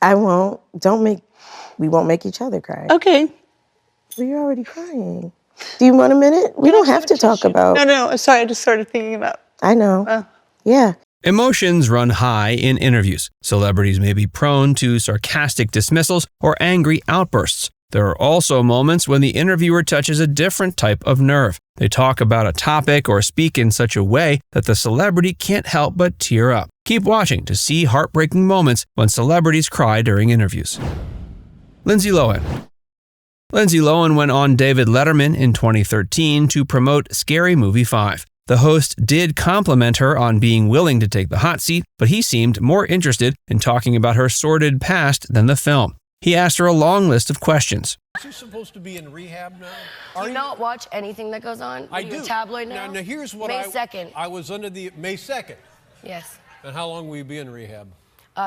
I won't. We won't make each other cry. Okay. Well, you're already crying. Do you want a minute? We don't have to talk about... No, sorry, I just started thinking about... I know. Yeah. Emotions run high in interviews. Celebrities may be prone to sarcastic dismissals or angry outbursts. There are also moments when the interviewer touches a different type of nerve. They talk about a topic or speak in such a way that the celebrity can't help but tear up. Keep watching to see heartbreaking moments when celebrities cry during interviews. Lindsay Lohan. Lindsay Lohan went on David Letterman in 2013 to promote Scary Movie 5. The host did compliment her on being willing to take the hot seat, but he seemed more interested in talking about her sordid past than the film. He asked her a long list of questions. Is she supposed to be in rehab now? Do you not watch anything that goes on? I do. Tabloid now? Now here's what May 2nd. I was under the May 2nd. Yes. And how long will you be in rehab?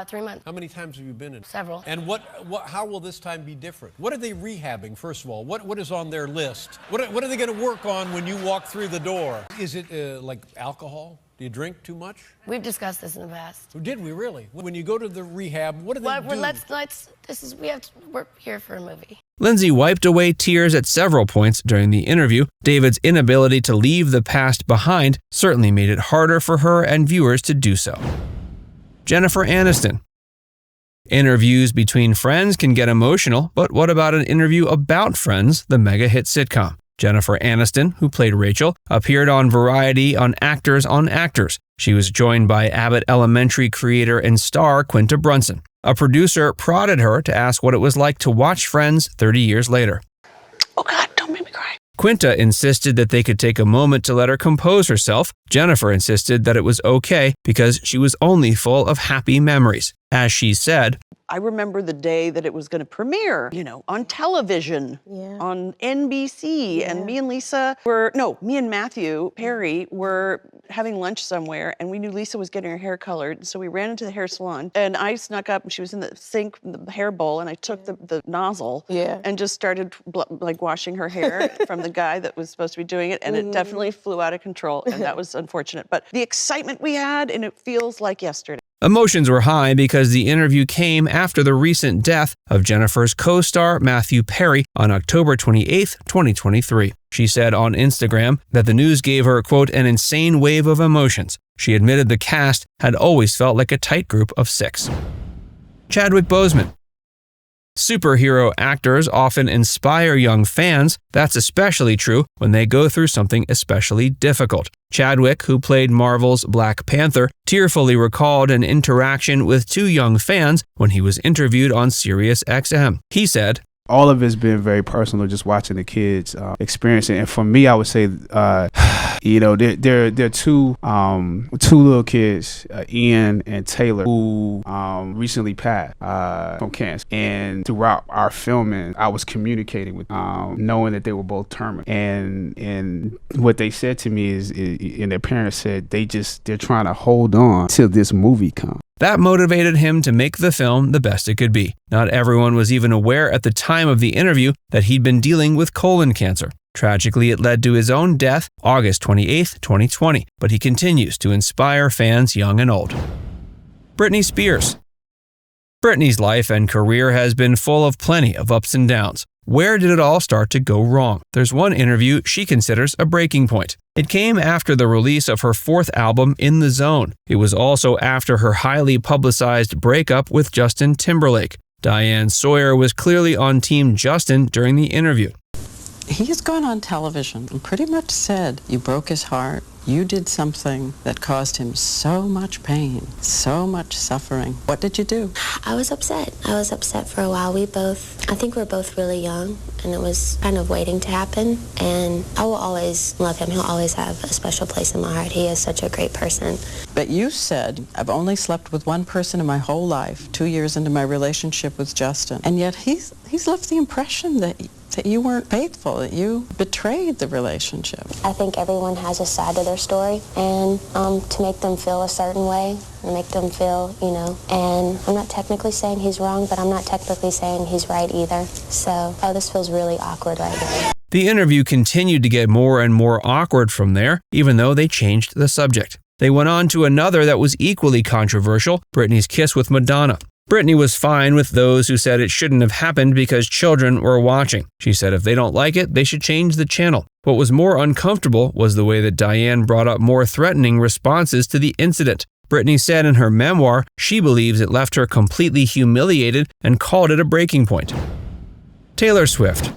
3 months. How many times have you been in? Several. And how will this time be different? What are they rehabbing, first of all? What is on their list? What are they going to work on when you walk through the door? Is it like alcohol? Do you drink too much? We've discussed this in the past. Did we really? When you go to the rehab, what do they do? We're here for a movie. Lindsay wiped away tears at several points during the interview. David's inability to leave the past behind certainly made it harder for her and viewers to do so. Jennifer Aniston. Interviews between friends can get emotional, but what about an interview about Friends, the mega-hit sitcom? Jennifer Aniston, who played Rachel, appeared on Variety on Actors on Actors. She was joined by Abbott Elementary creator and star Quinta Brunson. A producer prodded her to ask what it was like to watch Friends 30 years later. Oh, God, don't make me cry. Quinta insisted that they could take a moment to let her compose herself. Jennifer insisted that it was okay because she was only full of happy memories. As she said, I remember the day that it was going to premiere, on television, on NBC. And me and Matthew Perry were having lunch somewhere, and we knew Lisa was getting her hair colored. So we ran into the hair salon, and I snuck up, and she was in the sink, the hair bowl, and I took the nozzle and just started washing her hair from the guy that was supposed to be doing it. And it definitely flew out of control, and that was unfortunate. But the excitement we had, and it feels like yesterday. Emotions were high because the interview came after the recent death of Jennifer's co-star Matthew Perry on October 28, 2023. She said on Instagram that the news gave her, quote, an insane wave of emotions. She admitted the cast had always felt like a tight group of 6. Chadwick Boseman. Superhero actors often inspire young fans. That's especially true when they go through something especially difficult. Chadwick, who played Marvel's Black Panther, tearfully recalled an interaction with 2 young fans when he was interviewed on Sirius XM. He said, all of it's been very personal, just watching the kids experience it. And for me, I would say, there are 2 little kids, Ian and Taylor, who recently passed from cancer. And throughout our filming, I was communicating with them, knowing that they were both terminal. And what they said to me is, and their parents said, they're trying to hold on till this movie comes. That motivated him to make the film the best it could be. Not everyone was even aware at the time of the interview that he'd been dealing with colon cancer. Tragically, it led to his own death, August 28, 2020, but he continues to inspire fans young and old. Brittney Spears. Britney's life and career has been full of plenty of ups and downs. Where did it all start to go wrong? There's one interview she considers a breaking point. It came after the release of her 4th album, In the Zone. It was also after her highly publicized breakup with Justin Timberlake. Diane Sawyer was clearly on Team Justin during the interview. He has gone on television and pretty much said you broke his heart. You did something that caused him so much pain, so much suffering. What did you do? I was upset. I was upset for a while. I think we're both really young, and it was kind of waiting to happen. And I will always love him. He'll always have a special place in my heart. He is such a great person. But you said, I've only slept with one person in my whole life, 2 years into my relationship with Justin. And yet he's left the impression that you weren't faithful, that you betrayed the relationship. I think everyone has a side to their story, and to make them feel a certain way, and make them feel, and I'm not technically saying he's wrong, but I'm not technically saying he's right either. So, this feels really awkward right now. The interview continued to get more and more awkward from there, even though they changed the subject. They went on to another that was equally controversial, Britney's kiss with Madonna. Brittney was fine with those who said it shouldn't have happened because children were watching. She said if they don't like it, they should change the channel. What was more uncomfortable was the way that Diane brought up more threatening responses to the incident. Brittney said in her memoir she believes it left her completely humiliated and called it a breaking point. Taylor Swift.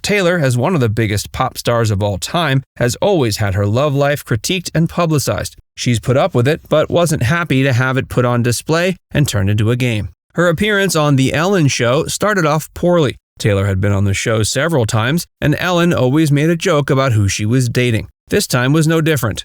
Taylor, as one of the biggest pop stars of all time, has always had her love life critiqued and publicized. She's put up with it, but wasn't happy to have it put on display and turned into a game. Her appearance on The Ellen Show started off poorly. Taylor had been on the show several times, and Ellen always made a joke about who she was dating. This time was no different.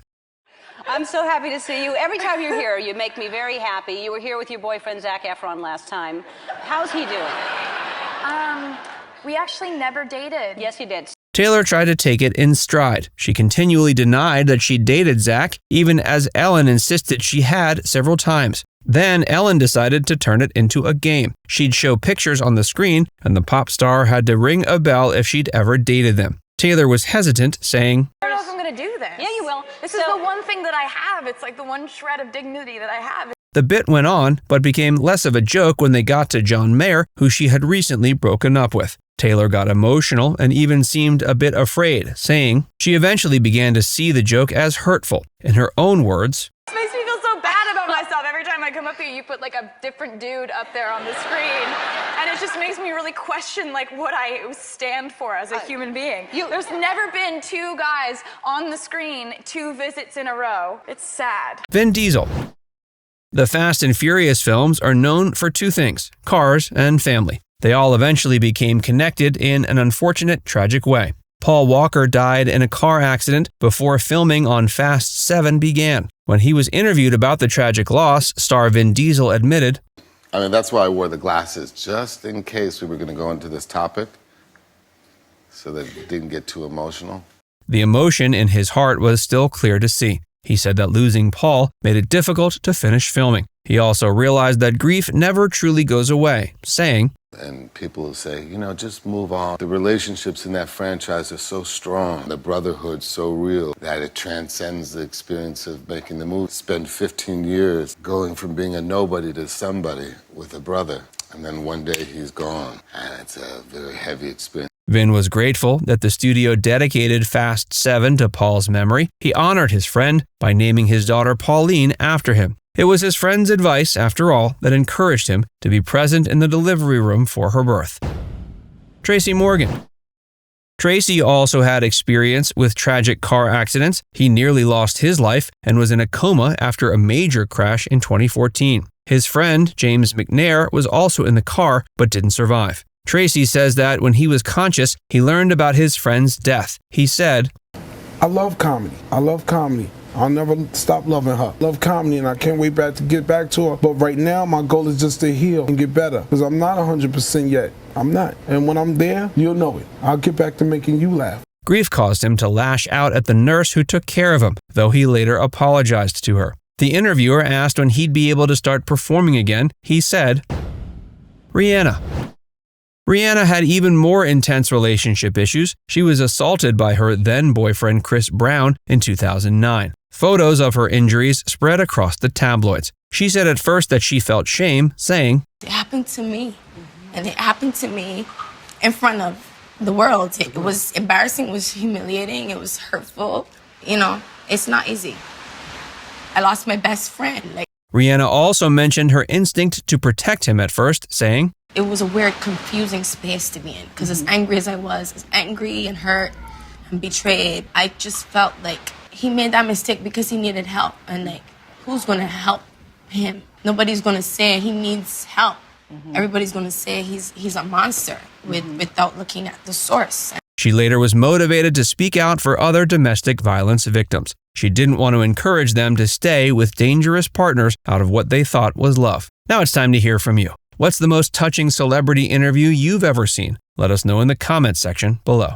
I'm so happy to see you. Every time you're here, you make me very happy. You were here with your boyfriend, Zac Efron, last time. How's he doing? We actually never dated. Yes, you did. Taylor tried to take it in stride. She continually denied that she dated Zac, even as Ellen insisted she had several times. Then Ellen decided to turn it into a game. She'd show pictures on the screen, and the pop star had to ring a bell if she'd ever dated them. Taylor was hesitant, saying, I don't know if I'm going to do this. Yeah, you will. This is the one thing that I have. It's like the one shred of dignity that I have. The bit went on, but became less of a joke when they got to John Mayer, who she had recently broken up with. Taylor got emotional and even seemed a bit afraid, saying she eventually began to see the joke as hurtful. In her own words, It makes me feel so bad about myself. Every time I come up here, you put like a different dude up there on the screen. And it just makes me really question like what I stand for as a human being. There's never been two guys on the screen 2 visits in a row. It's sad. Vin Diesel. The Fast and Furious films are known for 2 things: cars and family. They all eventually became connected in an unfortunate, tragic way. Paul Walker died in a car accident before filming on Fast 7 began. When he was interviewed about the tragic loss, star Vin Diesel admitted, I mean, that's why I wore the glasses, just in case we were going to go into this topic, so that it didn't get too emotional. The emotion in his heart was still clear to see. He said that losing Paul made it difficult to finish filming. He also realized that grief never truly goes away, saying, And people will say, you know, just move on. The relationships in that franchise are so strong. The brotherhood's so real that it transcends the experience of making the movie. Spend 15 years going from being a nobody to somebody with a brother. And then one day he's gone. And it's a very heavy experience. Vin was grateful that the studio dedicated Fast 7 to Paul's memory. He honored his friend by naming his daughter Pauline after him. It was his friend's advice, after all, that encouraged him to be present in the delivery room for her birth. Tracy Morgan. Tracy also had experience with tragic car accidents. He nearly lost his life and was in a coma after a major crash in 2014. His friend, James McNair, was also in the car but didn't survive. Tracy says that when he was conscious, he learned about his friend's death. He said, I love comedy. I'll never stop loving her. Love comedy, and I can't wait to get back to her. But right now, my goal is just to heal and get better. Because I'm not 100% yet. I'm not. And when I'm there, you'll know it. I'll get back to making you laugh. Grief caused him to lash out at the nurse who took care of him, though he later apologized to her. The interviewer asked when he'd be able to start performing again. He said, Rihanna. Rihanna had even more intense relationship issues. She was assaulted by her then-boyfriend Chris Brown in 2009. Photos of her injuries spread across the tabloids. She said at first that she felt shame, saying, It happened to me, and it happened to me in front of the world. It was embarrassing, it was humiliating, it was hurtful. You know, it's not easy. I lost my best friend. Rihanna also mentioned her instinct to protect him at first, saying, It was a weird, confusing space to be in, because as angry as I was, as angry and hurt and betrayed, I just felt like he made that mistake because he needed help. And who's gonna help him? Nobody's gonna say he needs help. Everybody's gonna say he's a monster without looking at the source. She later was motivated to speak out for other domestic violence victims. She didn't want to encourage them to stay with dangerous partners out of what they thought was love. Now it's time to hear from you. What's the most touching celebrity interview you've ever seen? Let us know in the comments section below.